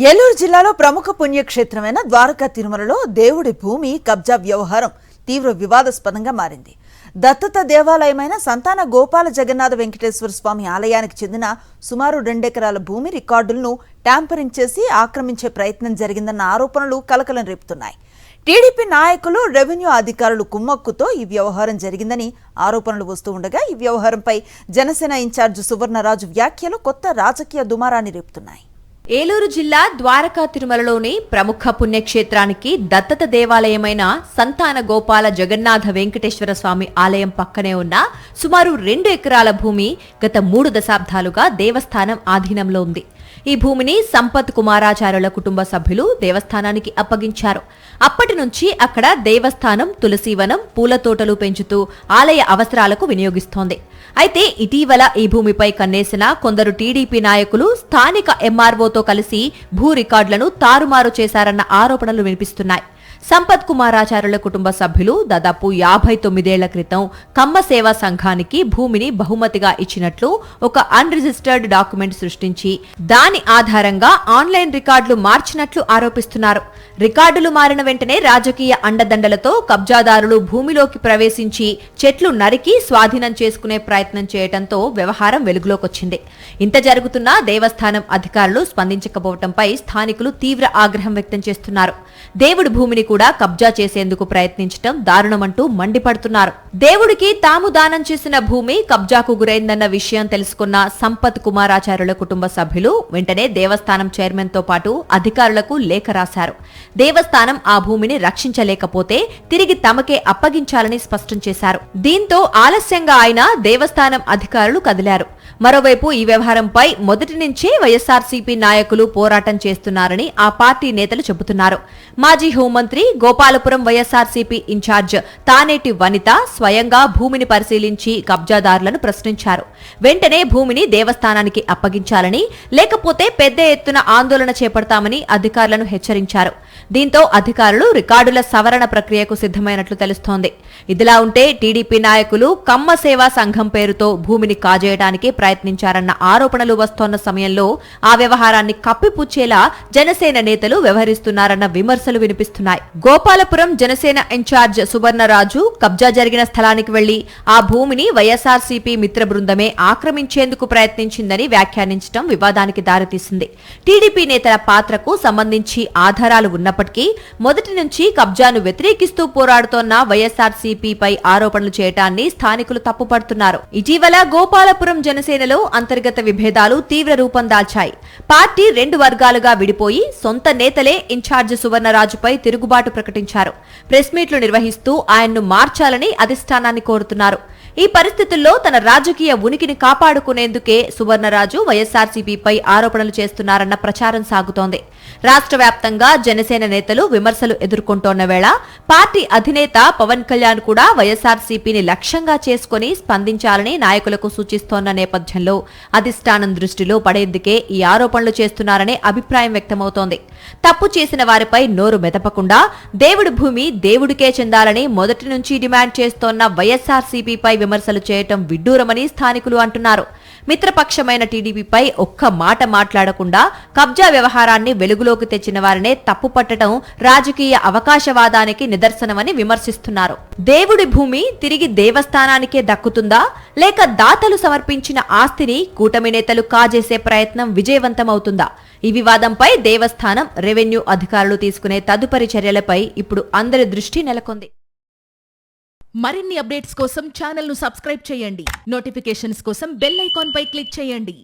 ఏలూరు జిల్లాలో ప్రముఖ పుణ్యక్షేత్రమైన ద్వారకా తిరుమలలో దేవుడి భూమి కబ్జా వ్యవహారం తీవ్ర వివాదాస్పదంగా మారింది. దత్తత దేవాలయమైన సంతాన గోపాల జగన్నాథ వెంకటేశ్వర స్వామి ఆలయానికి చెందిన సుమారు 2 ఎకరాల భూమి రికార్డులను ట్యాంపరింగ్ చేసి ఆక్రమించే ప్రయత్నం జరిగిందన్న ఆరోపణలు కలకలం రేపుతున్నాయి. టీడీపీ నాయకులు, రెవెన్యూ అధికారులు కుమ్మక్కుతో ఈ వ్యవహారం జరిగిందని ఆరోపణలు వస్తూ ఉండగా ఈ వ్యవహారంపై జనసేన ఇన్ఛార్జ్ సువర్ణరాజు వ్యాఖ్యలు కొత్త రాజకీయ దుమారాన్ని రేపుతున్నాయి. ఏలూరు జిల్లా ద్వారకా తిరుమలలోని ప్రముఖ పుణ్యక్షేత్రానికి దత్తత దేవాలయమైన సంతాన గోపాల జగన్నాథ వెంకటేశ్వర స్వామి ఆలయం పక్కనే ఉన్న సుమారు 2 ఎకరాల భూమి గత 3 దశాబ్దాలుగా దేవస్థానం ఆధీనంలో ఉంది. ఈ భూమిని సంపత్ కుమారాచార్యుల కుటుంబ సభ్యులు దేవస్థానానికి అప్పగించారు. అప్పటి నుంచి అక్కడ దేవస్థానం తులసీవనం, పూల తోటలు పెంచుతూ ఆలయ అవసరాలకు వినియోగిస్తోంది. అయితే ఇటీవల ఈ భూమిపై కన్నేసిన కొందరు టీడీపీ నాయకులు స్థానిక ఎంఆర్ఓతో కలిసి భూ రికార్డులను తారుమారు చేశారన్న ఆరోపణలు వినిపిస్తున్నాయి. సంపత్ కుమారాచార్యుల కుటుంబ సభ్యులు దాదాపు 59 ఏళ్ల క్రితం కమ్మ సేవా సంఘానికి భూమిని బహుమతిగా ఇచ్చినట్లు ఒక అన్రిజిస్టర్డ్ డాక్యుమెంట్ సృష్టించి దాని ఆధారంగా ఆన్లైన్ రికార్డులు మార్చినట్లు ఆరోపిస్తున్నారు. రికార్డులు మారిన వెంటనే రాజకీయ అండదండలతో కబ్జాదారులు భూమిలోకి ప్రవేశించి చెట్లు నరికి స్వాధీనం చేసుకునే ప్రయత్నం చేయడంతో వ్యవహారం వెలుగులోకొచ్చింది. ఇంత జరుగుతున్నా దేవస్థానం అధికారులు స్పందించకపోవడంపై స్థానికులు తీవ్ర ఆగ్రహం వ్యక్తం చేస్తున్నారు. దేవుడి భూమిని కూడా కబ్జా చేసేందుకు ప్రయత్నించడం దారుణమంటూ మండిపడుతున్నారు. దేవుడికి తాము దానం చేసిన భూమి కబ్జాకు గురైందన్న విషయం తెలుసుకున్న సంపత్ కుమారాచార్యుల కుటుంబ సభ్యులు వెంటనే దేవస్థానం చైర్మన్ తో పాటు అధికారులకు లేఖ రాశారు. దేవస్థానం ఆ భూమిని రక్షించలేకపోతే తిరిగి తమకే అప్పగించాలని స్పష్టం చేశారు. దీంతో ఆలస్యంగా అయినా దేవస్థానం అధికారులు కదిలారు. మరోవైపు ఈ వ్యవహారంపై మొదటి నుంచే వైఎస్ఆర్సీపీ నాయకులు పోరాటం చేస్తున్నారని ఆ పార్టీ నేతలు చెబుతున్నారు. మాజీ హోంమంత్రి, గోపాలపురం వైఎస్ఆర్సీపీ ఇన్ఛార్జ్ తానేటి వనిత స్వయంగా భూమిని పరిశీలించి కబ్జాదారులను ప్రశ్నించారు. వెంటనే భూమిని దేవస్థానానికి అప్పగించాలని, లేకపోతే పెద్ద ఎత్తున ఆందోళన చేపడతామని అధికారులను హెచ్చరించారు. దీంతో అధికారులు రికార్డుల సవరణ ప్రక్రియకు సిద్ధమైనట్లు తెలుస్తోంది. ఇదిలా ఉంటే టీడీపీ నాయకులు కమ్మ సేవా సంఘం పేరుతో భూమిని కాజేయడానికి ప్రయత్నించారన్న ఆరోపణలు వస్తోన్న సమయంలో ఆ వ్యవహారాన్ని కప్పిపుచ్చేలా జనసేన నేతలు వ్యవహరిస్తున్నారన్న విమర్శలు వినిపిస్తున్నాయి. గోపాలపురం జనసేన ఇన్ఛార్జ్ సువర్ణరాజు కబ్జా జరిగిన స్థలానికి వెళ్లి ఆ భూమిని వైఎస్ఆర్సీపీ మిత్ర బృందమే ఆక్రమించేందుకు ప్రయత్నించిందని వ్యాఖ్యానించడం వివాదానికి దారితీసింది. టీడీపీ నేతల పాత్రకు సంబంధించి ఆధారాలు ఉన్నప్పటికీ మొదటి నుంచి కబ్జాను వ్యతిరేకిస్తూ పోరాడుతోన్న వైఎస్ఆర్సీపీపై ఆరోపణలు చేయటాన్ని స్థానికులు తప్పుపడుతున్నారు. ఇటీవల గోపాలపురం జనసేనలో అంతర్గత విభేదాలు తీవ్ర రూపం దాల్చాయి. పార్టీ 2 వర్గాలుగా విడిపోయి సొంత నేతలే ఇన్ఛార్జ్ సువర్ణరాజుపై తిరుగుబాటు ప్రకటించారు. ప్రెస్ మీట్లు నిర్వహిస్తూ ఆయన్ను మార్చాలని అధిష్టానాన్ని కోరుతున్నారు. ఈ పరిస్థితుల్లో తన రాజకీయ ఉనికిని కాపాడుకునేందుకే సువర్ణరాజు వైఎస్ఆర్సీపీపై ఆరోపణలు చేస్తున్నారన్న ప్రచారం సాగుతోంది. రాష్ట్ర వ్యాప్తంగా జనసేన నేతలు విమర్శలు ఎదుర్కొంటోన్న వేళ పార్టీ అధినేత పవన్ కళ్యాణ్ కూడా వైఎస్ఆర్సీపీని లక్ష్యంగా చేసుకుని స్పందించాలని నాయకులకు సూచిస్తోన్న నేపథ్యంలో అధిష్టానం దృష్టిలో పడేందుకే ఈ ఆరోపణలు చేస్తున్నారనే అభిప్రాయం వ్యక్తమవుతోంది. తప్పు చేసిన వారిపై నోరు మెదపకుండా దేవుడి భూమి దేవుడికే చెందాలని మొదటి నుంచి డిమాండ్ చేస్తోన్న వైఎస్ఆర్సీపీపై విమర్శలు చేయటం విడ్డూరమని స్థానికులు అంటున్నారు. మిత్రపక్షమైన టీడీపీపై ఒక్క మాట మాట్లాడకుండా కబ్జా వ్యవహారాన్ని వెలుగులోకి తెచ్చిన వారినే తప్పుపట్టడం రాజకీయ అవకాశవాదానికి నిదర్శనమని విమర్శిస్తున్నారు. దేవుడి భూమి తిరిగి దేవస్థానానికే దక్కుతుందా, లేక దాతలు సమర్పించిన ఆస్తిని కూటమి నేతలు కాజేసే ప్రయత్నం విజయవంతమవుతుందా? ఈ వివాదంపై దేవస్థానం, రెవెన్యూ అధికారులు తీసుకునే తదుపరి చర్యలపై ఇప్పుడు అందరి దృష్టి నెలకొంది. మరిన్ని అప్డేట్స్ కోసం ఛానల్ ను సబ్స్క్రైబ్ చేయండి. నోటిఫికేషన్స్ కోసం బెల్ ఐకాన్ పై క్లిక్ చేయండి.